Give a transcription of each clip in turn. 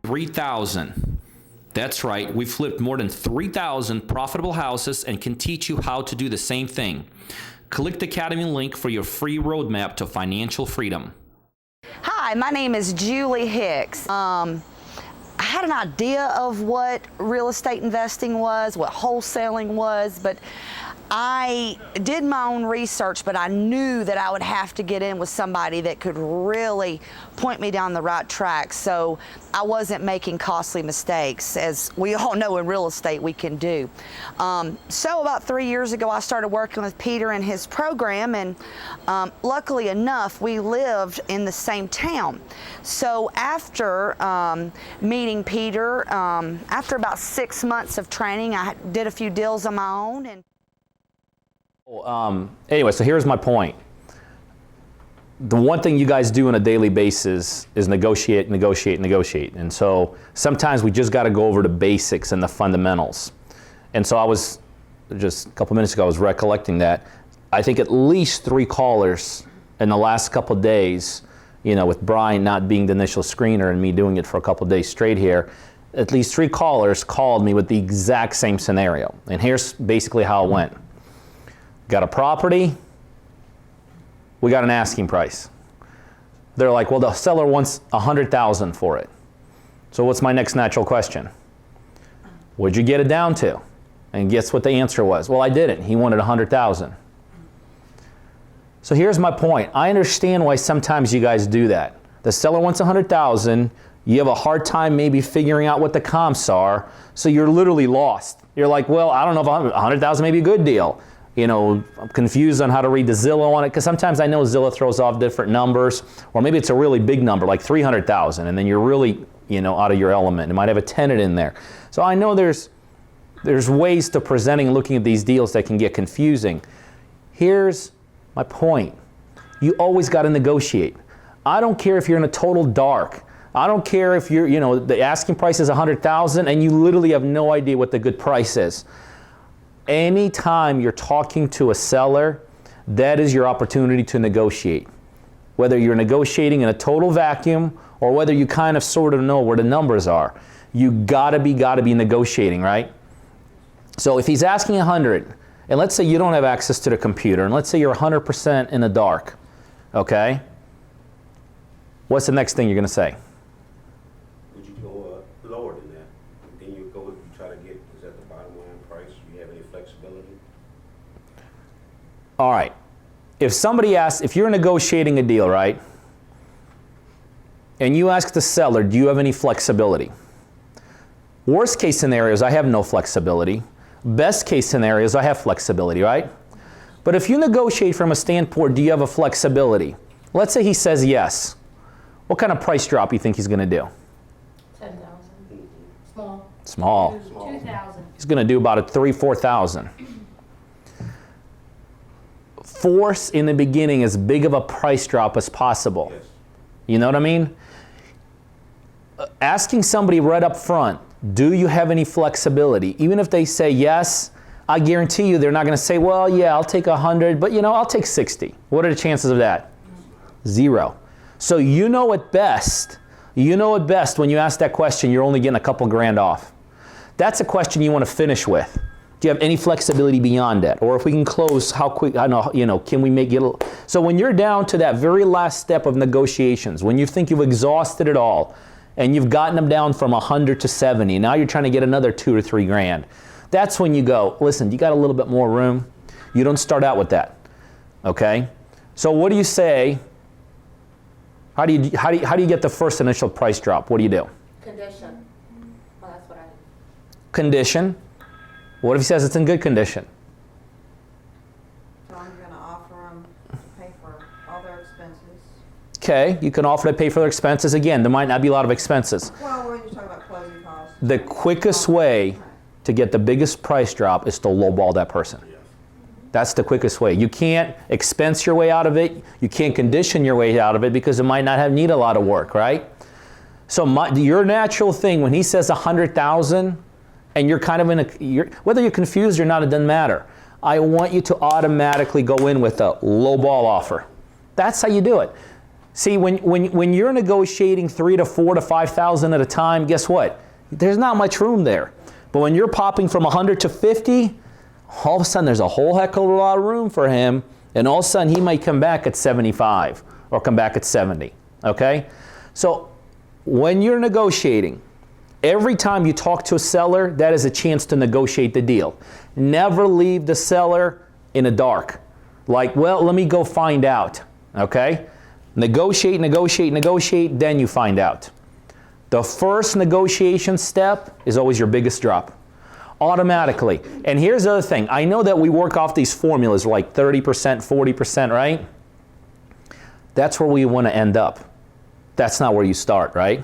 3,000. That's right, we flipped more than 3,000 profitable houses and can teach you how to do the same thing. Click the Academy link for your free roadmap to financial freedom. Hi, my name is Julie Hicks. I had an idea of what real estate investing was, what wholesaling was, but I did my own research, but I knew that I would have to get in with somebody that could really point me down the right track so I wasn't making costly mistakes, as we all know in real estate we can do. So about 3 years ago, I started working with Peter and his program, and luckily enough, we lived in the same town. So after meeting Peter, after about 6 months of training, I did a few deals on my own. And anyway, so here's my point. The one thing you guys do on a daily basis is negotiate, negotiate, negotiate. And so sometimes we just got to go over the basics and the fundamentals. And so I was, just a couple minutes ago, I was recollecting that. I think at least 3 callers in the last couple of days, you know, with Brian not being the initial screener and me doing it for a couple of days straight here, at least 3 callers called me with the exact same scenario. And here's basically how it went. Got a property, we got an asking price. They're like, well, the seller wants $100,000 for it. So what's my next natural question? What'd you get it down to? And guess what the answer was? Well, I didn't. He wanted $100,000. So here's my point. I understand why sometimes you guys do that. The seller wants $100,000. You have a hard time maybe figuring out what the comps are, so you're literally lost. You're like, well, I don't know if $100,000 may be a good deal. You know, I'm confused on how to read the Zillow on it, because sometimes I know Zillow throws off different numbers, or maybe it's a really big number, like 300,000, and then you're really, you know, out of your element. It might have a tenant in there. So I know there's ways to presenting and looking at these deals that can get confusing. Here's my point. You always got to negotiate. I don't care if you're in a total dark. I don't care if you're, you know, the asking price is $100,000 and you literally have no idea what the good price is. Anytime you're talking to a seller, that is your opportunity to negotiate. Whether you're negotiating in a total vacuum or whether you kind of sort of know where the numbers are, you gotta be negotiating, right? So if he's asking 100, and let's say you don't have access to the computer, and let's say you're 100% in the dark, okay? What's the next thing you're gonna say? Would you go lower than that? Then you try to get, is that the bottom line price? Do you have any flexibility? All right. If somebody asks, if you're negotiating a deal, right? And you ask the seller, do you have any flexibility? Worst case scenarios, I have no flexibility. Best case scenarios, I have flexibility, right? But if you negotiate from a standpoint, do you have a flexibility? Let's say he says yes. What kind of price drop do you think he's going to do? 10,000. Small. Small. 2,000. He's going to do about a 3,000-4,000. Force in the beginning as big of a price drop as possible. Yes. You know what I mean? Asking somebody right up front, do you have any flexibility? Even if they say yes, I guarantee you they're not going to say, well, yeah, I'll take 100, but you know, I'll take 60. What are the chances of that? 0. So you know at best when you ask that question, you're only getting a couple grand off. That's a question you want to finish with. Do you have any flexibility beyond that? Or if we can close, how quick, I know, you know, can we make it? So when you're down to that very last step of negotiations, when you think you've exhausted it all, and you've gotten them down from 100 to 70, now you're trying to get another 2 or 3 grand. That's when you go, listen, you got a little bit more room. You don't start out with that, okay? So what do you say? How do you get the first initial price drop? What do you do? Condition. Well, that's what I do. Condition. What if he says it's in good condition? So I'm going to offer them to pay for all their expenses. Okay, you can offer to pay for their expenses. Again, there might not be a lot of expenses. Well, we're just talking about closing costs. The quickest way to get the biggest price drop is to lowball that person. That's the quickest way. You can't expense your way out of it. You can't condition your way out of it because it might not need a lot of work, right? So your natural thing when he says 100,000 and you're kind of whether you're confused or not, it doesn't matter. I want you to automatically go in with a low ball offer. That's how you do it. See, when you're negotiating 3 to 4 to 5,000 at a time, guess what? There's not much room there. But when you're popping from 100 to 50, all of a sudden there's a whole heck of a lot of room for him, and all of a sudden he might come back at 75 or come back at 70, okay? So when you're negotiating, every time you talk to a seller, that is a chance to negotiate the deal. Never leave the seller in the dark. Like, well, let me go find out, okay? Negotiate, negotiate, negotiate, then you find out. The first negotiation step is always your biggest drop. Automatically. And here's the other thing. I know that we work off these formulas like 30%, 40%, right? That's where we want to end up. That's not where you start, right?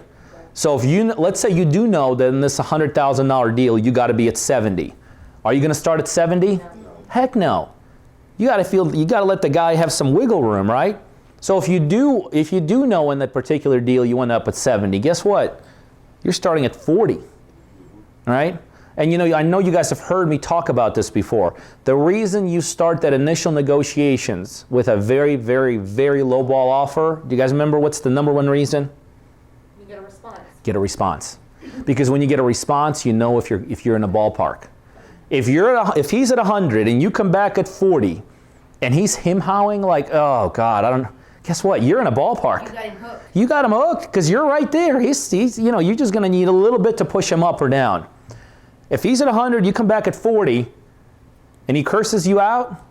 So if you, let's say you do know that in this $100,000 deal, you got to be at 70. Are you going to start at 70? No. Heck no. You got to let the guy have some wiggle room, right? So if you do know in that particular deal you end up at 70, guess what? You're starting at 40, right? And you know, I know you guys have heard me talk about this before. The reason you start that initial negotiations with a very, very, very low ball offer, do you guys remember what's the number one reason? You get a response. Get a response. Because when you get a response, you know if you're in the ballpark. If he's at 100 and you come back at 40 and he's him-howing like, oh God, guess what? You're in a ballpark. You got him hooked. You got him hooked because you're right there. He's you know, you're just going to need a little bit to push him up or down. If he's at 100, you come back at 40, and he curses you out,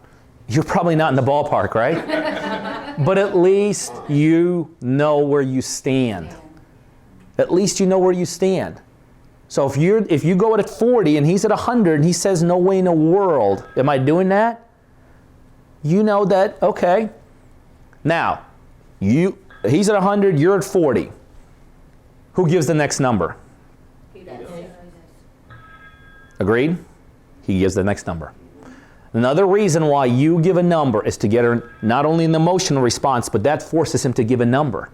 you're probably not in the ballpark, right? But at least you know where you stand. At least you know where you stand. So if you go at 40 and he's at 100 and he says, no way in the world am I doing that, you know that, okay. Now, he's at 100, you're at 40. Who gives the next number? He does. Agreed? He gives the next number. Another reason why you give a number is to get not only an emotional response, but that forces him to give a number.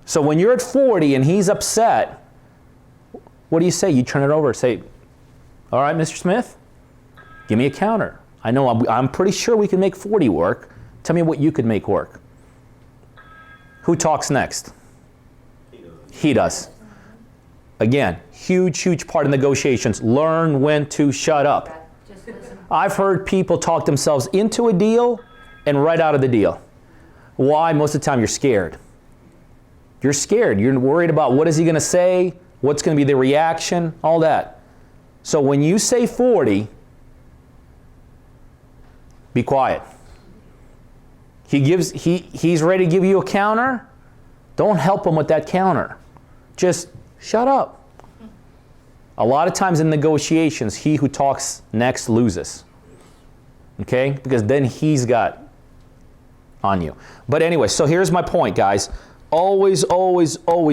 So when you're at 40 and he's upset, what do you say? You turn it over and say, all right, Mr. Smith, give me a counter. I know I'm pretty sure we can make 40 work. Tell me what you could make work. Who talks next? He does. Again, huge part of negotiations. Learn when to shut up. Just listen. I've heard people talk themselves into a deal and right out of the deal. Why? Most of the time you're scared. You're scared. You're worried about what is he going to say, what's going to be the reaction, all that. So when you say 40, be quiet. He's ready to give you a counter. Don't help him with that counter. Just shut up. A lot of times in negotiations, he who talks next loses. Okay? Because then he's got on you. But anyway, so here's my point, guys. Always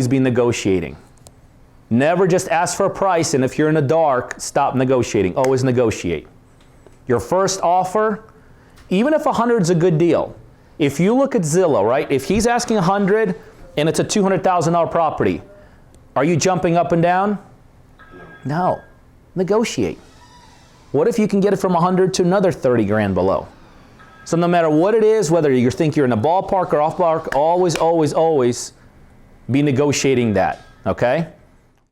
be negotiating. Never just ask for a price, and if you're in the dark, stop negotiating. Always negotiate. Your first offer, even if 100 is a good deal, if you look at Zillow, right? If he's asking 100 and it's a $200,000 property, are you jumping up and down? No. Negotiate. What if you can get it from 100 to another 30 grand below? So no matter what it is, whether you think you're in the ballpark or off ballpark, always be negotiating that, okay?